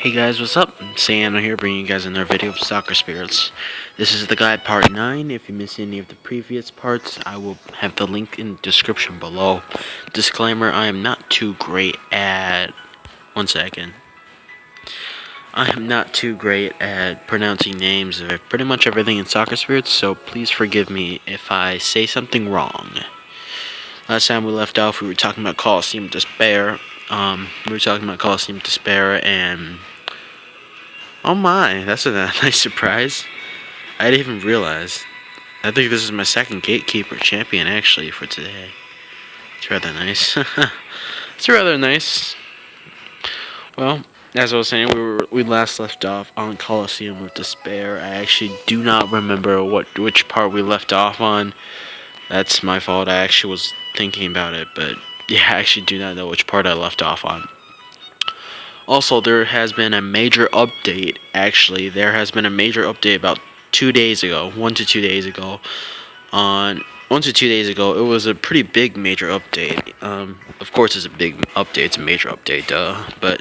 Hey guys, what's up? Sayano here, bringing you guys another video of Soccer Spirits. This is the guide part 9. If you missed any of the previous parts, I will have the link in the description below. Disclaimer, I am not too great at... One second. I am not too great at pronouncing names of pretty much everything in Soccer Spirits, so please forgive me if I say something wrong. Last time we left off, we were talking about Coliseum Despair. And... Oh my, that's a nice surprise. I didn't even realize. I think this is my second Gatekeeper champion, actually, for today. It's rather nice. It's rather nice. Well, as I was saying, we last left off on Coliseum of Despair. I actually do not remember which part we left off on. That's my fault. I actually was thinking about it, but yeah, I actually do not know which part I left off on. Also, there has been a major update. Actually, there has been a major update about 2 days ago, 1 to 2 days ago. 1 to 2 days ago, it was a pretty big major update. Of course, it's a big update. It's a major update, but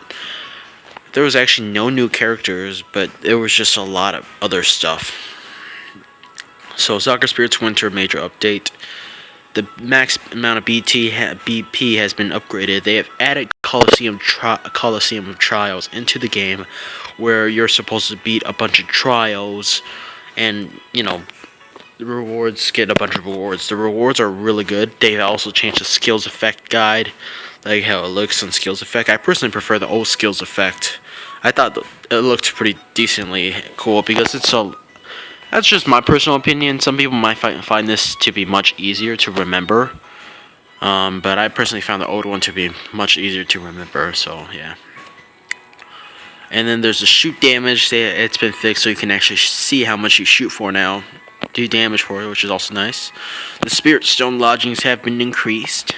there was actually no new characters, but there was just a lot of other stuff. So, Soccer Spirits Winter major update. The max amount of BP has been upgraded. They have added Coliseum of Trials into the game, where you're supposed to beat a bunch of trials, and the rewards get a bunch of rewards. The rewards are really good. They also changed the skills effect guide, like how it looks on skills effect. I personally prefer the old skills effect. I thought it looked pretty decently cool because it's so. That's just my personal opinion. Some people might find this to be much easier to remember. But I personally found the old one to be much easier to remember, so yeah. And then there's the shoot damage. It's been fixed so you can actually see how much you shoot for now. Do damage for it, which is also nice. The Spirit Stone lodgings have been increased.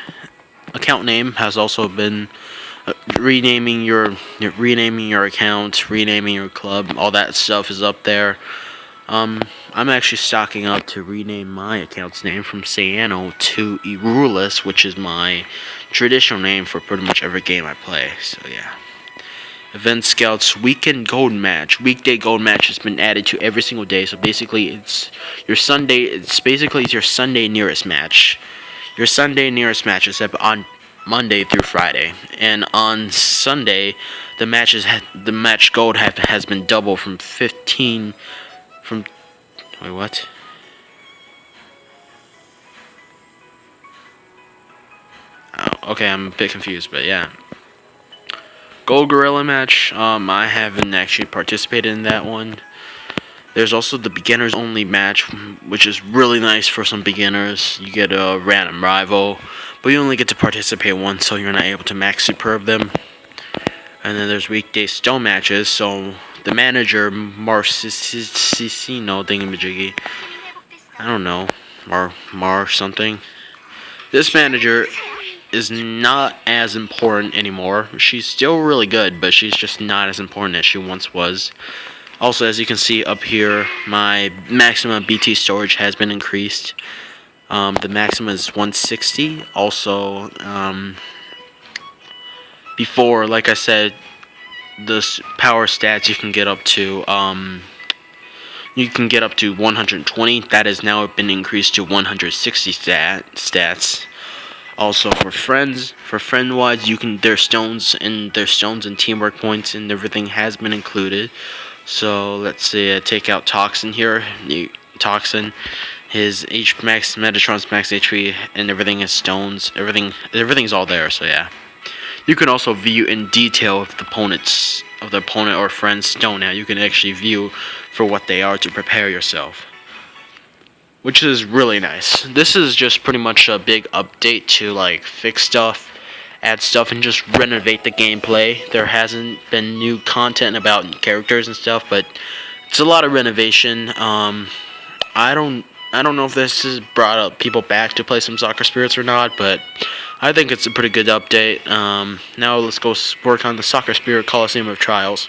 Account name has also been renaming your account, renaming your club. All that stuff is up there. I'm actually stocking up to rename my account's name from Sayano to Irulus, which is my traditional name for pretty much every game I play, so yeah. Event Scouts Weekend Gold Match. Weekday Gold Match has been added to every single day, so basically it's your Sunday nearest match. Your Sunday nearest match is on Monday through Friday, and on Sunday the match gold has been doubled from 15 from wait, what? Oh, okay, I'm a bit confused, but yeah. Gold Gorilla match. I haven't actually participated in that one. There's also the beginners only match, which is really nice for some beginners. You get a random rival, but you only get to participate once, so you're not able to max superb them. And then there's weekday stone matches, so the manager, Marcicino thingamajiggy, I don't know, Mar something. This manager is not as important anymore. She's still really good, but she's just not as important as she once was. Also, as you can see up here, my maximum BT storage has been increased. The maximum is 160. Also, before, like I said, the power stats you can get up to 120. That has now been increased to 160 stats. Also for friend wise, there's stones and teamwork points and everything has been included. So let's say take out Toxin here. Toxin, his Metatron's max HP and everything is stones. Everything's all there. So yeah. You can also view in detail if the opponent or friend's stone. Now you can actually view for what they are to prepare yourself, which is really nice. This is just pretty much a big update to like fix stuff, add stuff, and just renovate the gameplay. There hasn't been new content about characters and stuff, but it's a lot of renovation. I don't know if this has brought up people back to play some Soccer Spirits or not, but I think it's a pretty good update. Now let's go work on the Soccer Spirit Coliseum of Trials.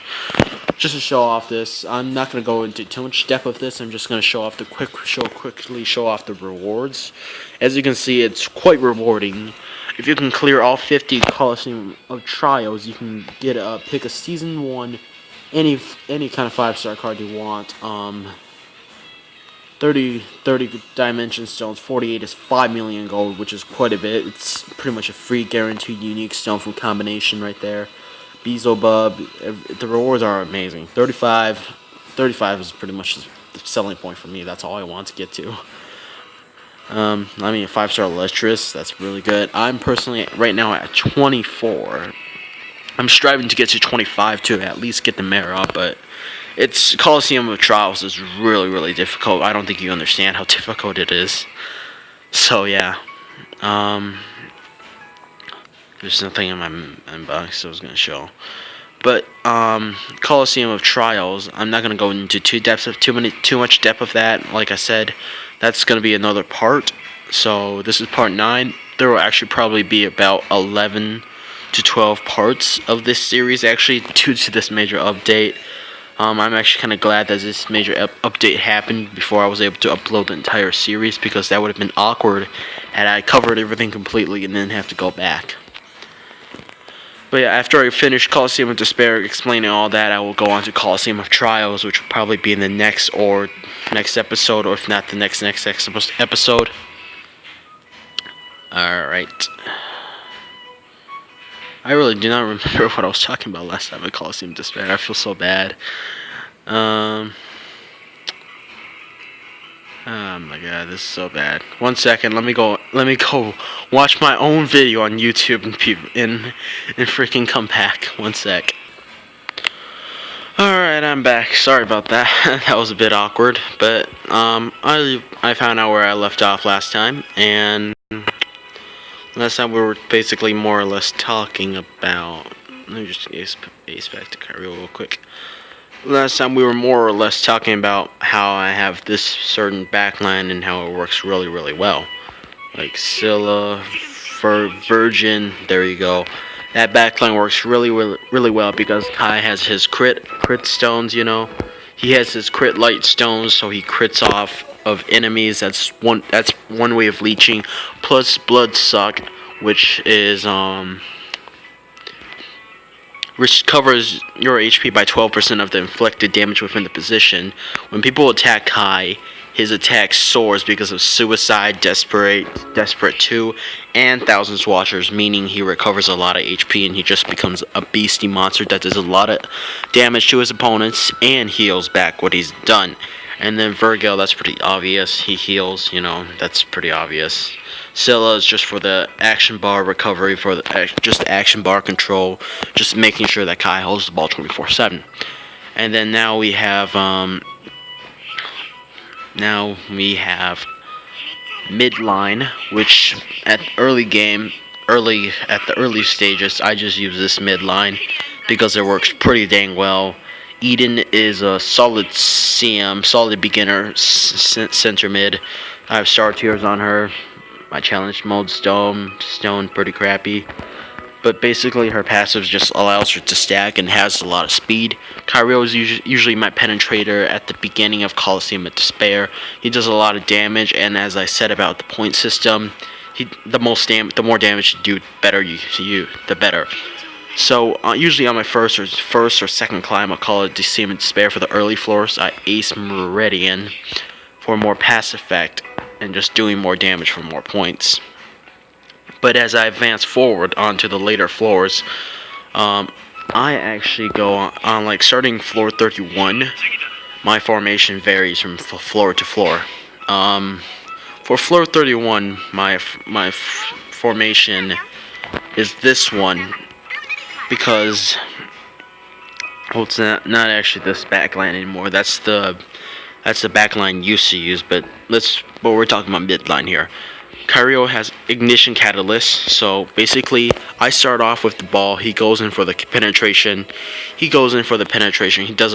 Just to show off this, I'm not going to go into too much depth of this. I'm just going to quickly show off the rewards. As you can see, it's quite rewarding. If you can clear all 50 Coliseum of Trials, you can get pick a Season 1 any kind of 5-star card you want. 30 dimension stones, 48 is 5 million gold, which is quite a bit. It's pretty much a free guaranteed unique stone from combination right there. Beelzebub, the rewards are amazing. 35 is pretty much the selling point for me. That's all I want to get to. I mean, a 5-star Lustrous, that's really good. I'm personally right now at 24. I'm striving to get to 25 to at least get the mare up, but it's Coliseum of Trials is really, really difficult. I don't think you understand how difficult it is. So yeah, there's nothing in my inbox I was gonna show, but Coliseum of Trials. I'm not gonna go into too much depth of that. Like I said, that's gonna be another part. So this is part 9. There will actually probably be about 11 to 12 parts of this series actually due to this major update. I'm actually kind of glad that this major update happened before I was able to upload the entire series, because that would have been awkward had I covered everything completely and then have to go back. But yeah, after I finish Coliseum of Despair explaining all that, I will go on to Coliseum of Trials, which will probably be in the next episode, or if not the next episode. Alright. I really do not remember what I was talking about last time at Coliseum of Despair. I feel so bad. Oh my god, this is so bad. 1 second, let me go watch my own video on YouTube and freaking come back. 1 sec. Alright, I'm back. Sorry about that. That was a bit awkward, but I found out where I left off last time, and last time we were basically more or less talking about... Let me just ace back to Kyrie real quick. Last time we were more or less talking about how I have this certain backline and how it works really, really well. Like Scylla, Virgin, there you go. That backline works really, really, really well because Kai has his crit stones, you know. He has his crit light stones, so he crits off of enemies. That's one way of leeching. Plus Blood Suck, which is recovers your HP by 12% of the inflicted damage within the position. When people attack Kai, his attack soars because of Suicide, Desperate 2, and Thousands Watchers, meaning he recovers a lot of HP and he just becomes a beastie monster that does a lot of damage to his opponents and heals back what he's done. And then Virgil, that's pretty obvious. He heals, you know, that's pretty obvious. Scylla is just for the action bar recovery, for just action bar control, just making sure that Kai holds the ball 24/7. And then now we have midline, which at the early stages, I just use this midline because it works pretty dang well. Eden is a solid CM, solid beginner center mid. I have star tiers on her. My challenge mode stone pretty crappy. But basically her passive just allows her to stack and has a lot of speed. Kyrio is usually my penetrator at the beginning of Coliseum of Despair. He does a lot of damage, and as I said about the point system, the more damage you do, the better. So usually on my first or second climb, I'll call it Coliseum of Despair for the early floors. I ace Meridian for more pass effect and just doing more damage for more points. But as I advance forward onto the later floors, I actually go on like starting floor 31. My formation varies from floor to floor. For floor 31, my formation is this one, because well, it's not actually this backline anymore. That's the backline used to use, but we're talking about midline here. Kyrio has Ignition Catalyst, so basically I start off with the ball, he goes in for the penetration, he does a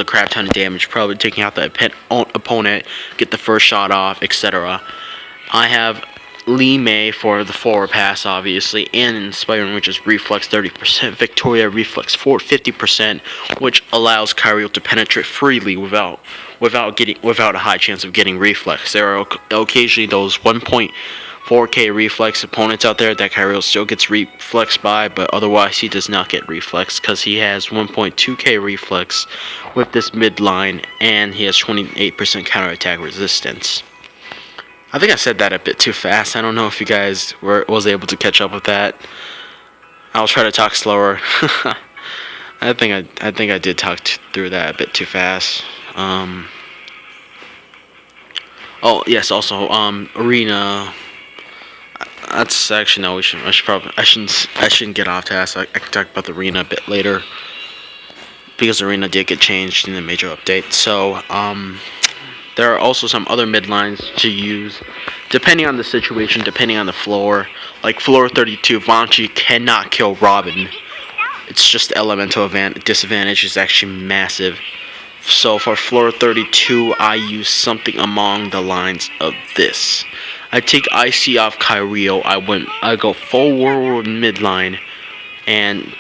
crap ton of damage, probably taking out the opponent, get the first shot off, etc. I have Lee May for the forward pass, obviously, and Inspiring, which is Reflex 30%, Victoria Reflex 50%, which allows Kyrio to penetrate freely without a high chance of getting Reflex. There are occasionally those 1.5 4K reflex opponents out there that Kyril still gets reflexed by, but otherwise he does not get reflexed because he has 1.2K reflex with this midline, and he has 28% counterattack resistance. I think I said that a bit too fast. I don't know if you guys was able to catch up with that. I'll try to talk slower. I think I did talk through that a bit too fast. Oh yes, also arena. That's actually no. I shouldn't get off task. I can talk about the arena a bit later because the arena did get changed in the major update. So there are also some other midlines to use depending on the situation, depending on the floor. Like floor 32, Vanchi cannot kill Robin. It's just elemental disadvantage is actually massive. So for floor 32, I use something along the lines of this. I take IC off Kyril. I go forward midline, and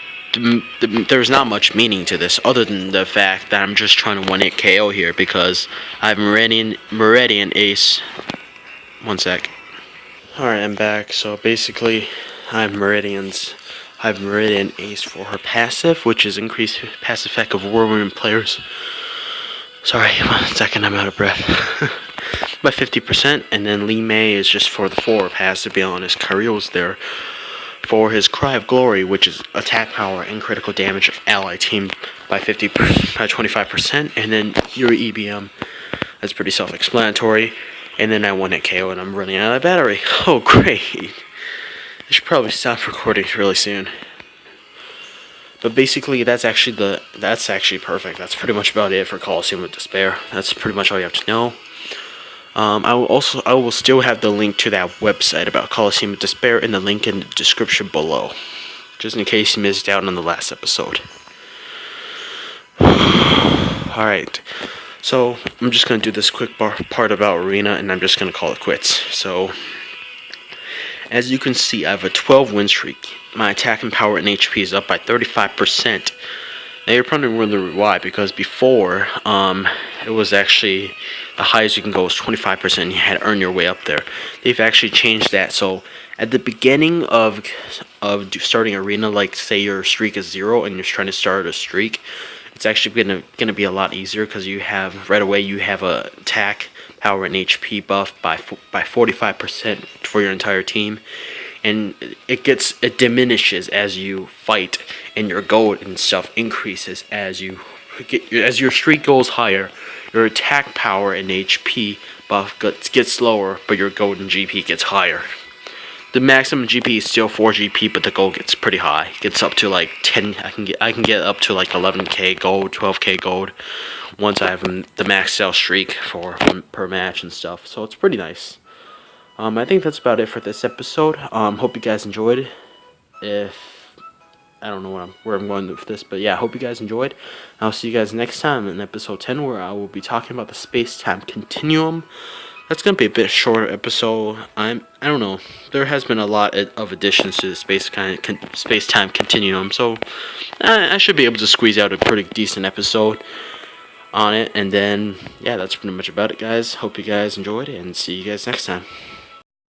there's not much meaning to this other than the fact that I'm just trying to 1-hit KO here because I have Meridian Ace. One sec. Alright, I'm back. So basically, I have Meridian Ace for her passive, which is increased passive effect of Whirlwind players. Sorry, 1 second, I'm out of breath. By 50%, and then Lee May is just for the 4 pass, to be honest. Kyril's there for his Cry of Glory, which is attack power and critical damage of ally team by 25%, and then your EBM. That's pretty self-explanatory. And then I 1-hit KO, and I'm running out of battery. Oh, great. I should probably stop recording really soon. But basically, that's actually perfect. That's pretty much about it for Coliseum of Despair. That's pretty much all you have to know. I will still have the link to that website about Coliseum of Despair in the link in the description below, just in case you missed out on the last episode. Alright, so I'm just going to do this quick part about Arena, and I'm just going to call it quits. So, as you can see, I have a 12 win streak. My attacking power and HP is up by 35%. Now you're probably wondering why, because before, it was actually, the highest you can go was 25%, and you had to earn your way up there. They've actually changed that, so at the beginning of starting Arena, like say your streak is 0 and you're trying to start a streak, it's actually gonna be a lot easier, because you have, right away, you have a attack, power, and HP buff by 45% for your entire team. And it diminishes as you fight, and your gold and stuff increases as your streak goes higher. Your attack power and HP buff gets lower, but your gold and GP gets higher. The maximum GP is still 4 GP, but the gold gets pretty high. It gets up to like 10. I can get up to like 11k gold, 12k gold once I have the maxed out streak per match and stuff. So it's pretty nice. I think that's about it for this episode. Hope you guys enjoyed. I don't know where I'm going with this, but yeah, I hope you guys enjoyed. I'll see you guys next time in episode 10, where I will be talking about the space-time continuum. That's gonna be a bit shorter episode. I don't know. There has been a lot of additions to the space-time continuum, so I should be able to squeeze out a pretty decent episode on it. And then yeah, that's pretty much about it, guys. Hope you guys enjoyed, and see you guys next time.